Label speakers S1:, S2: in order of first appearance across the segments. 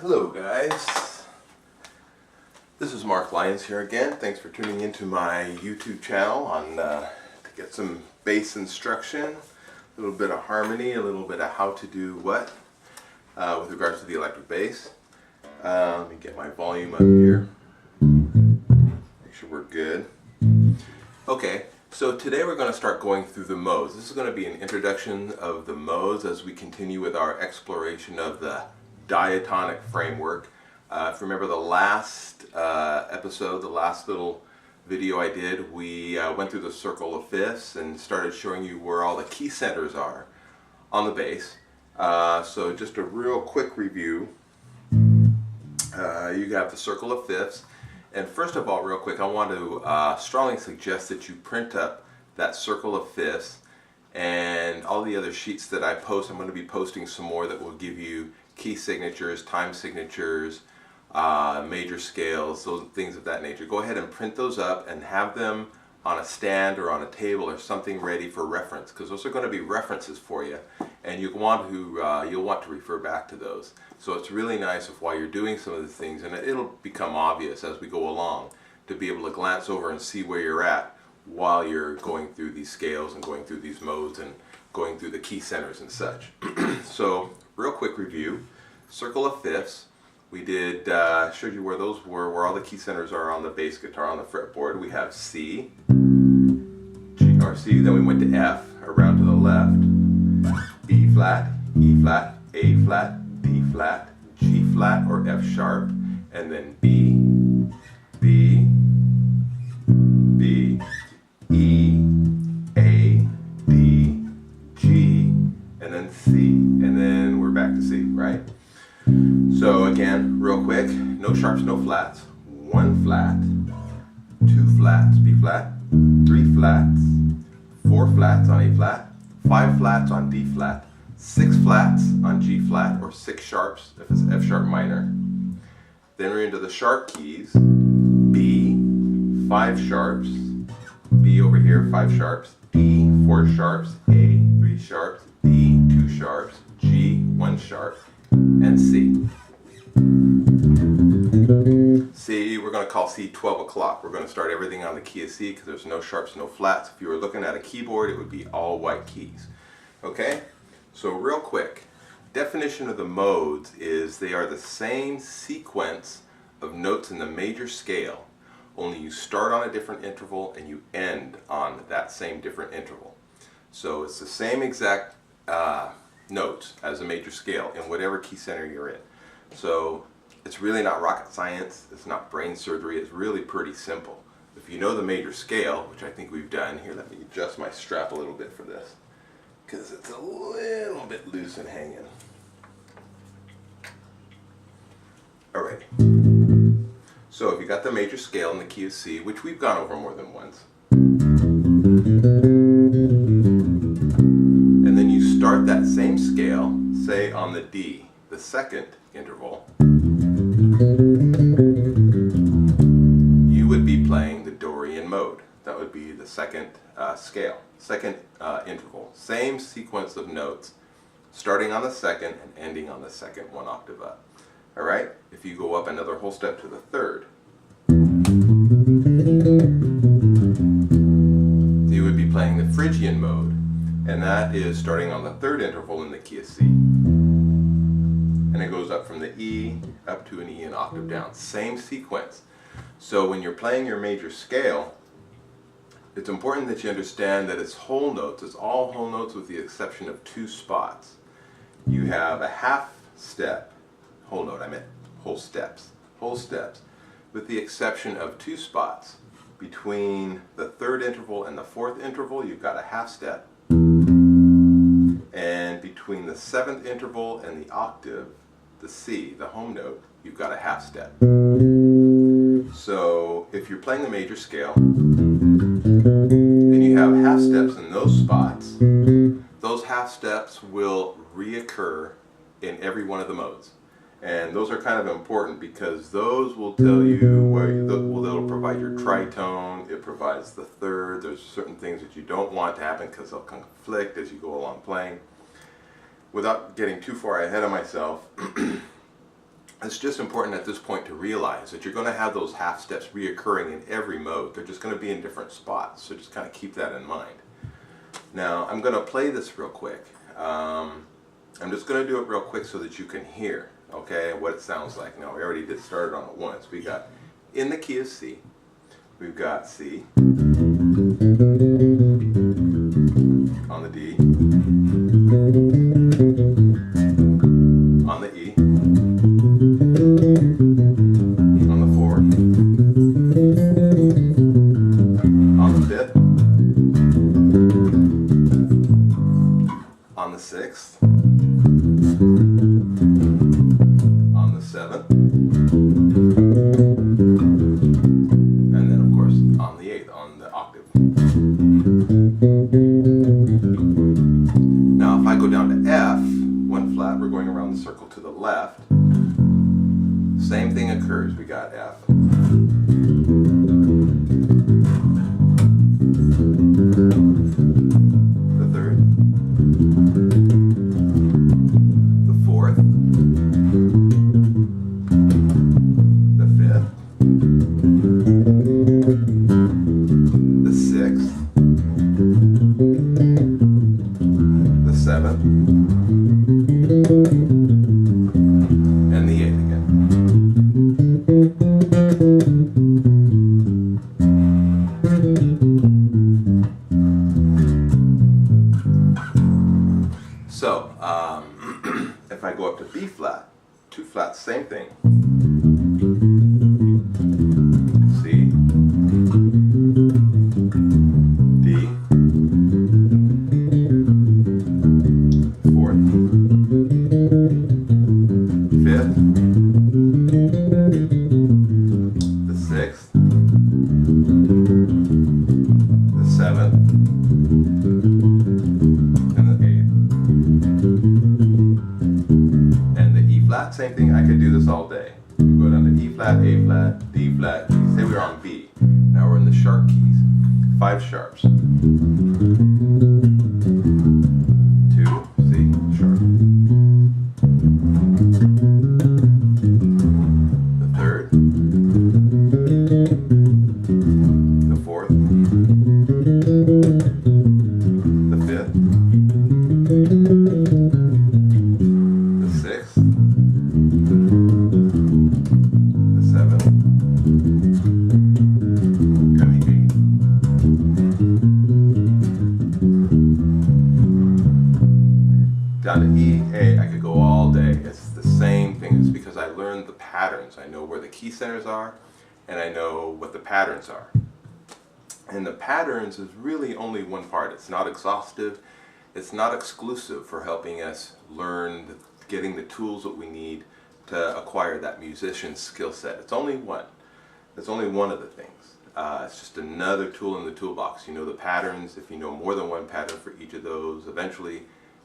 S1: Hello guys, this is Lyons here again. Thanks for tuning into my YouTube channel to get some bass instruction, a little bit of harmony, a little bit of how to do what with regards to the electric bass. Let me get my volume up here, make sure we're good. Okay, so today we're going to start going through the modes. This is going to be an introduction of the modes as we continue with our exploration of the Diatonic Framework. If you remember the last episode, the last little video I did, we went through the circle of fifths and started showing you where all the key centers are on the bass. So just a real quick review. You have the circle of fifths, and first of all, real quick, I want to strongly suggest that you print up that circle of fifths and all the other sheets that I post. I'm going to be posting some more that will give you key signatures, time signatures, major scales, those things of that nature. Go ahead and print those up and have them on a stand or on a table or something ready for reference, because those are going to be references for you, and you'll want to refer back to those. So it's really nice if while you're doing some of the things, and it'll become obvious as we go along, to be able to glance over and see where you're at while you're going through these scales and going through these modes and going through the key centers and such. So real quick review, circle of fifths. We did showed you where those were, where all the key centers are on the bass guitar on the fretboard. We have C, G, or C, then we went to F, around to the left, B flat, E flat, A flat, D flat, G flat or F sharp, and then B, B, B, E, A, D, G, and then C, and then we're back to C, right? So again, real quick, no sharps, no flats. One flat, two flats, B flat, three flats, four flats on A flat, five flats on D flat, six flats on G flat, or six sharps if it's F sharp minor. Then we're into the sharp keys. B, five sharps, B over here, five sharps, D, four sharps, A, three sharps, D, two sharps, G, one sharp, and C. C, we're going to call C 12 o'clock. We're going to start everything on the key of C because there's no sharps, no flats. If you were looking at a keyboard, it would be all white keys. Okay? So real quick, definition of the modes is they are the same sequence of notes in the major scale, only you start on a different interval and you end on that same different interval. So it's the same exact notes as a major scale in whatever key center you're in. So it's really not rocket science, it's not brain surgery, it's really pretty simple. If you know the major scale, which I think we've done, here let me adjust my strap a little bit for this, because it's a little bit loose and hanging. Alright, so if you got the major scale in the key of C, which we've gone over more than once, and then you start that same scale, say on the D, the second interval, you would be playing the Dorian mode. That would be the second scale, second interval. Same sequence of notes, starting on the second and ending on the second, one octave up. Alright, if you go up another whole step to the third, you would be playing the Phrygian mode, and that is starting on the third interval in the key of C. And it goes up from the E up to an E an octave down. Same sequence. So when you're playing your major scale, it's important that you understand that it's whole notes. It's all whole notes with the exception of two spots. You have a half step, whole note, I meant whole steps, with the exception of two spots. Between the third interval and the fourth interval, you've got a half step. And between the seventh interval and the octave, the C, the home note, you've got a half step. So if you're playing the major scale and you have half steps in those spots, those half steps will reoccur in every one of the modes. And those are kind of important because those will tell you where they'll provide your tritone, it provides the third. There's certain things that you don't want to happen because they'll conflict as you go along playing. Without getting too far ahead of myself, It's just important at this point to realize that you're going to have those half steps reoccurring in every mode. They're just going to be in different spots, so just kind of keep that in mind. Now I'm going to play this real quick. I'm just going to do it real quick so that you can hear, okay, what it sounds like. Now we already did start on it once. We got in the key of C. We've got C on the D, on the E, on the 4, on the 5th, on the 6th, on the 7th, and then of course on the 8th, on the octave. Now if I go down to F, one flat, we're going around the circle to the left. Same thing occurs. We got F. The 3rd. The 4th. The 5th. The 6th. The 7th. And the 8th again. So, if I go up to B flat, 2 flats, same thing. C, D, 4th, 5th, the 6th, the 7th, and the 8th. And the E flat, same thing. I could do this all day. We go down to E flat, A flat, D flat. Say we're on B. Now we're in the sharp keys. 5 sharps. 2, C, sharp. The 3rd. The 4th. The 5th. The 6th. The 7th. And the 8th. Down to E, A, I could go all day. It's the same thing. It's because I learned the patterns. I know where the key centers are, and I know what the patterns are. And the patterns is really only one part. It's not exhaustive. It's not exclusive for helping us learn, getting the tools that we need to acquire that musician's skill set. It's only one. It's only one of the things. It's just another tool in the toolbox. You know the patterns. If you know more than one pattern for each of those, eventually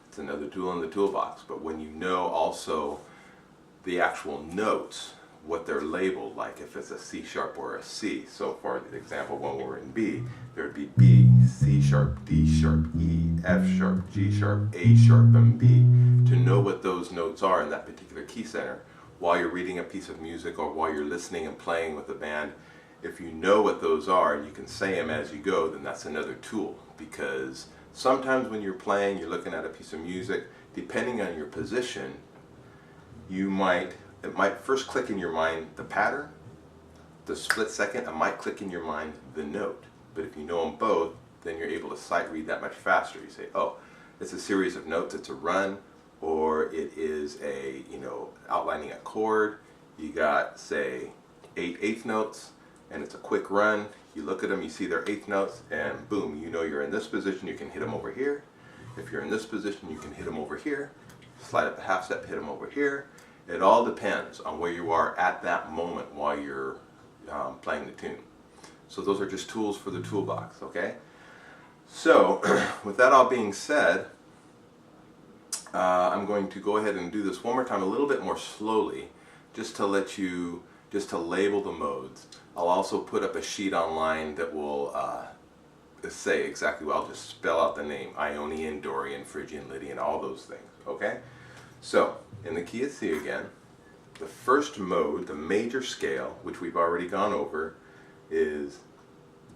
S1: it's another tool in the toolbox. But when you know also the actual notes, what they're labeled, like if it's a C sharp or a C. So for example, when we're in B, there would be B, C sharp, D sharp, E, F sharp, G sharp, A sharp, and B. To know what those notes are in that particular key center while you're reading a piece of music or while you're listening and playing with the band, if you know what those are and you can say them as you go, then that's another tool. Because sometimes when you're playing, you're looking at a piece of music, depending on your position, it might first click in your mind the pattern. The split second, it might click in your mind the note. But if you know them both, then you're able to sight read that much faster. You say, oh, it's a series of notes, it's a run, or it is a, outlining a chord. You got, say, 8 eighth notes, and it's a quick run. You look at them, you see their eighth notes, and boom, you know you're in this position, you can hit them over here. If you're in this position, you can hit them over here. Slide up a half step, hit them over here. It all depends on where you are at that moment while you're playing the tune. So those are just tools for the toolbox, okay? So with that all being said, I'm going to go ahead and do this one more time a little bit more slowly, just to label the modes. I'll also put up a sheet online that will say exactly, well, I'll just spell out the name, Ionian, Dorian, Phrygian, Lydian, all those things, okay? So, in the key of C again, The first mode, the major scale, which we've already gone over, is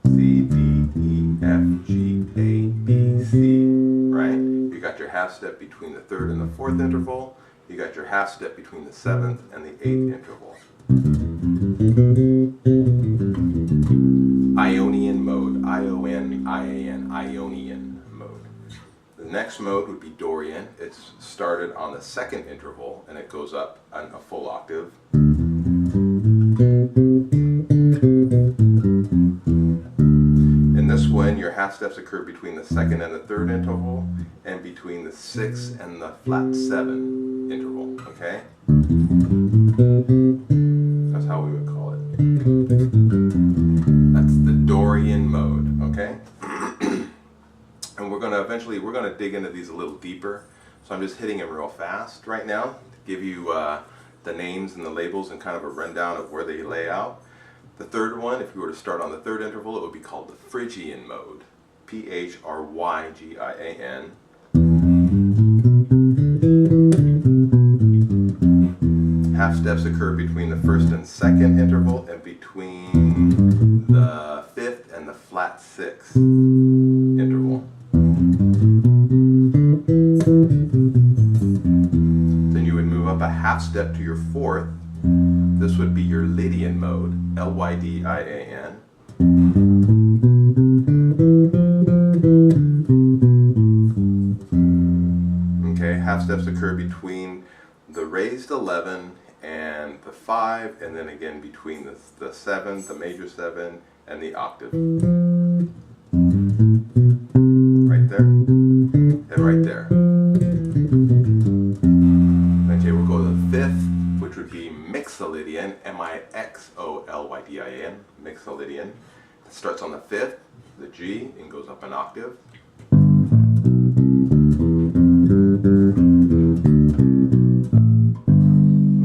S1: C, D, E, F, G, A, B, C, right? You got your half step between the third and the fourth interval. You got your half step between the seventh and the eighth interval. Ionian mode, I-O-N-I-A-N, Ionian mode. The next mode would be Dorian. It's started on the second interval and it goes up on a full octave. In this one, your half steps occur between the second and the third interval and between the sixth and the flat seven interval, okay? That's how we would call it. That's the Dorian mode, okay? And we're gonna dig into these a little deeper. So I'm just hitting it real fast right now to give you the names and the labels and kind of a rundown of where they lay out. The third one, if you were to start on the third interval, it would be called the Phrygian mode, P-H-R-Y-G-I-A-N. Half steps occur between the first and second interval and between the fifth and the flat sixth interval. Then you would move up a half step to your fourth. This would be your Lydian mode, L-Y-D-I-A-N. Okay, half steps occur between the raised 11 and the 5, and then again between the 7, the major 7, and the octave. Right there, and right there. Okay, we'll go to the fifth, which would be Mixolydian, M-I-X-O-L-Y-D-I-N, Mixolydian. It starts on the fifth, the G, and goes up an octave.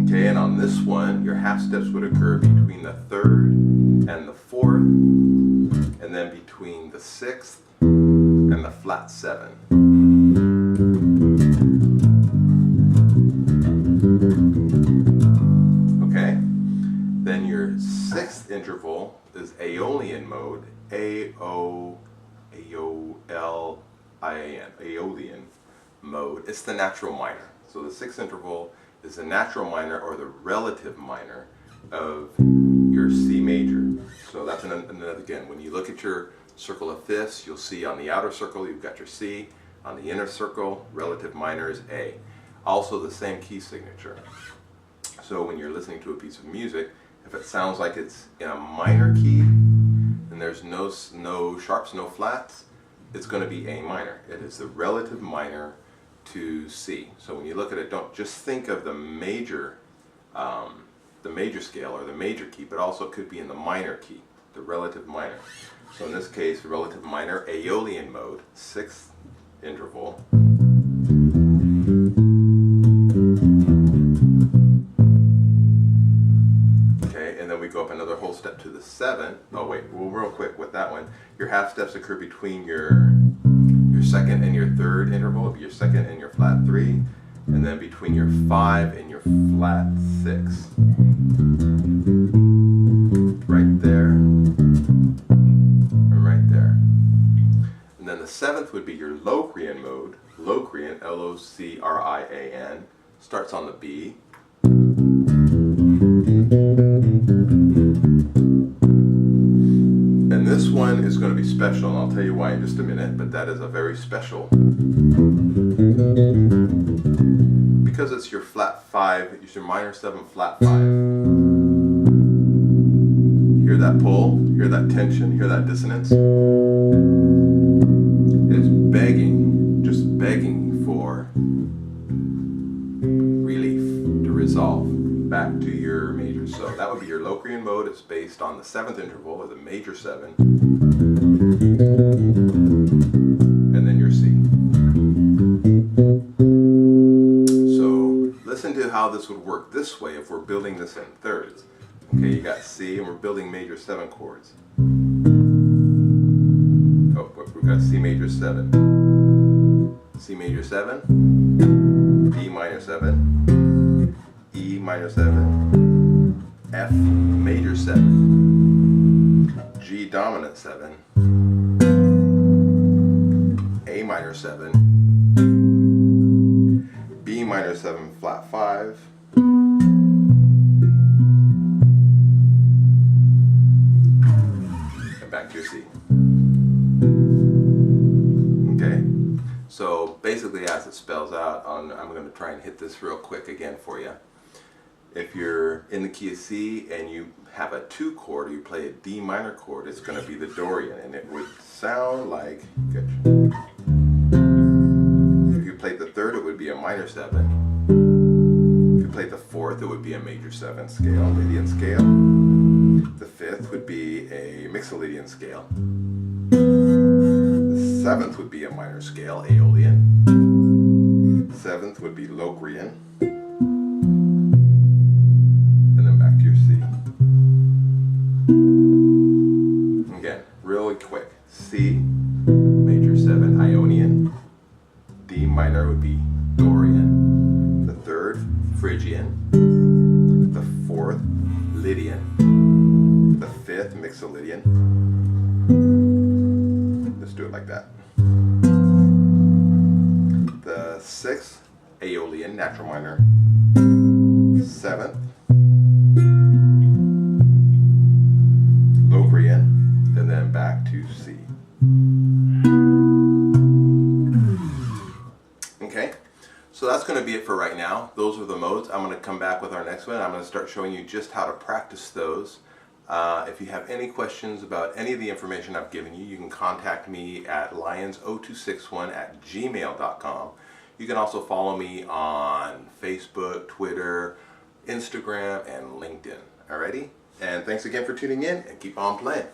S1: Okay, and on this one, your half steps would occur between the third and the fourth, and then between the sixth and the flat seven. Okay, then your sixth interval is Aeolian mode, A-O-L-I-A-N, Aeolian mode. It's the natural minor. So the sixth interval is the natural minor or the relative minor of your C major. So that's another, again, when you look at your circle of fifths, you'll see on the outer circle you've got your C. On the inner circle, relative minor is A. Also the same key signature. So when you're listening to a piece of music, if it sounds like it's in a minor key and there's no sharps, no flats, it's going to be A minor. It is the relative minor to C. So when you look at it, don't just think of the major scale or the major key, but also could be in the minor key, the relative minor. So in this case, relative minor, Aeolian mode, sixth interval. Okay, and then we go up another whole step to the seventh. Oh wait, well, real quick with that one, your half steps occur between your second and your third interval. It'll be your second and your flat 3, and then between your 5 and your flat 6. Right there, and right there. And then the seventh would be your Locrian mode. Locrian, L-O-C-R-I-A-N, starts on the B. And this one is going to be special, and I'll tell you why in just a minute, but that is a very special. Because it's your flat 5, it's your minor 7 flat 5. Hear that pull, hear that tension, hear that dissonance? It's begging, just begging for relief, to resolve back to your major. So that would be your Locrian mode. It's based on the 7th interval, or the major 7. And then your C. So listen to how this would work this way if we're building this in thirds. Okay, you got C, and we're building major 7 chords. Oh, we've got C major 7. C major 7. D minor 7. E minor minor 7, F major 7, G dominant 7, A minor 7, B minor 7 flat 5, and back to your C. Okay, so basically as it spells out, I'm going to try and hit this real quick again for you. If you're in the key of C and you have a 2 chord, or you play a D minor chord, it's going to be the Dorian, and it would sound like, good. If you played the 3rd, it would be a minor 7. If you played the 4th, it would be a major 7 scale, Lydian scale. The 5th would be a Mixolydian scale. The 7th would be a minor scale, Aeolian. 7th would be Locrian. And then back to your C. Again, really quick. C, major 7, Ionian. D minor would be Dorian. The 3rd, Phrygian. The 4th, Lydian. The 5th, Mixolydian. Let's do it like that. The 6th, Aeolian, natural minor. 7th, Locrian, and then back to C. Okay, so that's going to be it for right now. Those are the modes. I'm going to come back with our next one. I'm going to start showing you just how to practice those. If you have any questions about any of the information I've given you, you can contact me at lyons0261@gmail.com. You can also follow me on Facebook, Twitter, Instagram, and LinkedIn. Alrighty? And thanks again for tuning in, and keep on playing.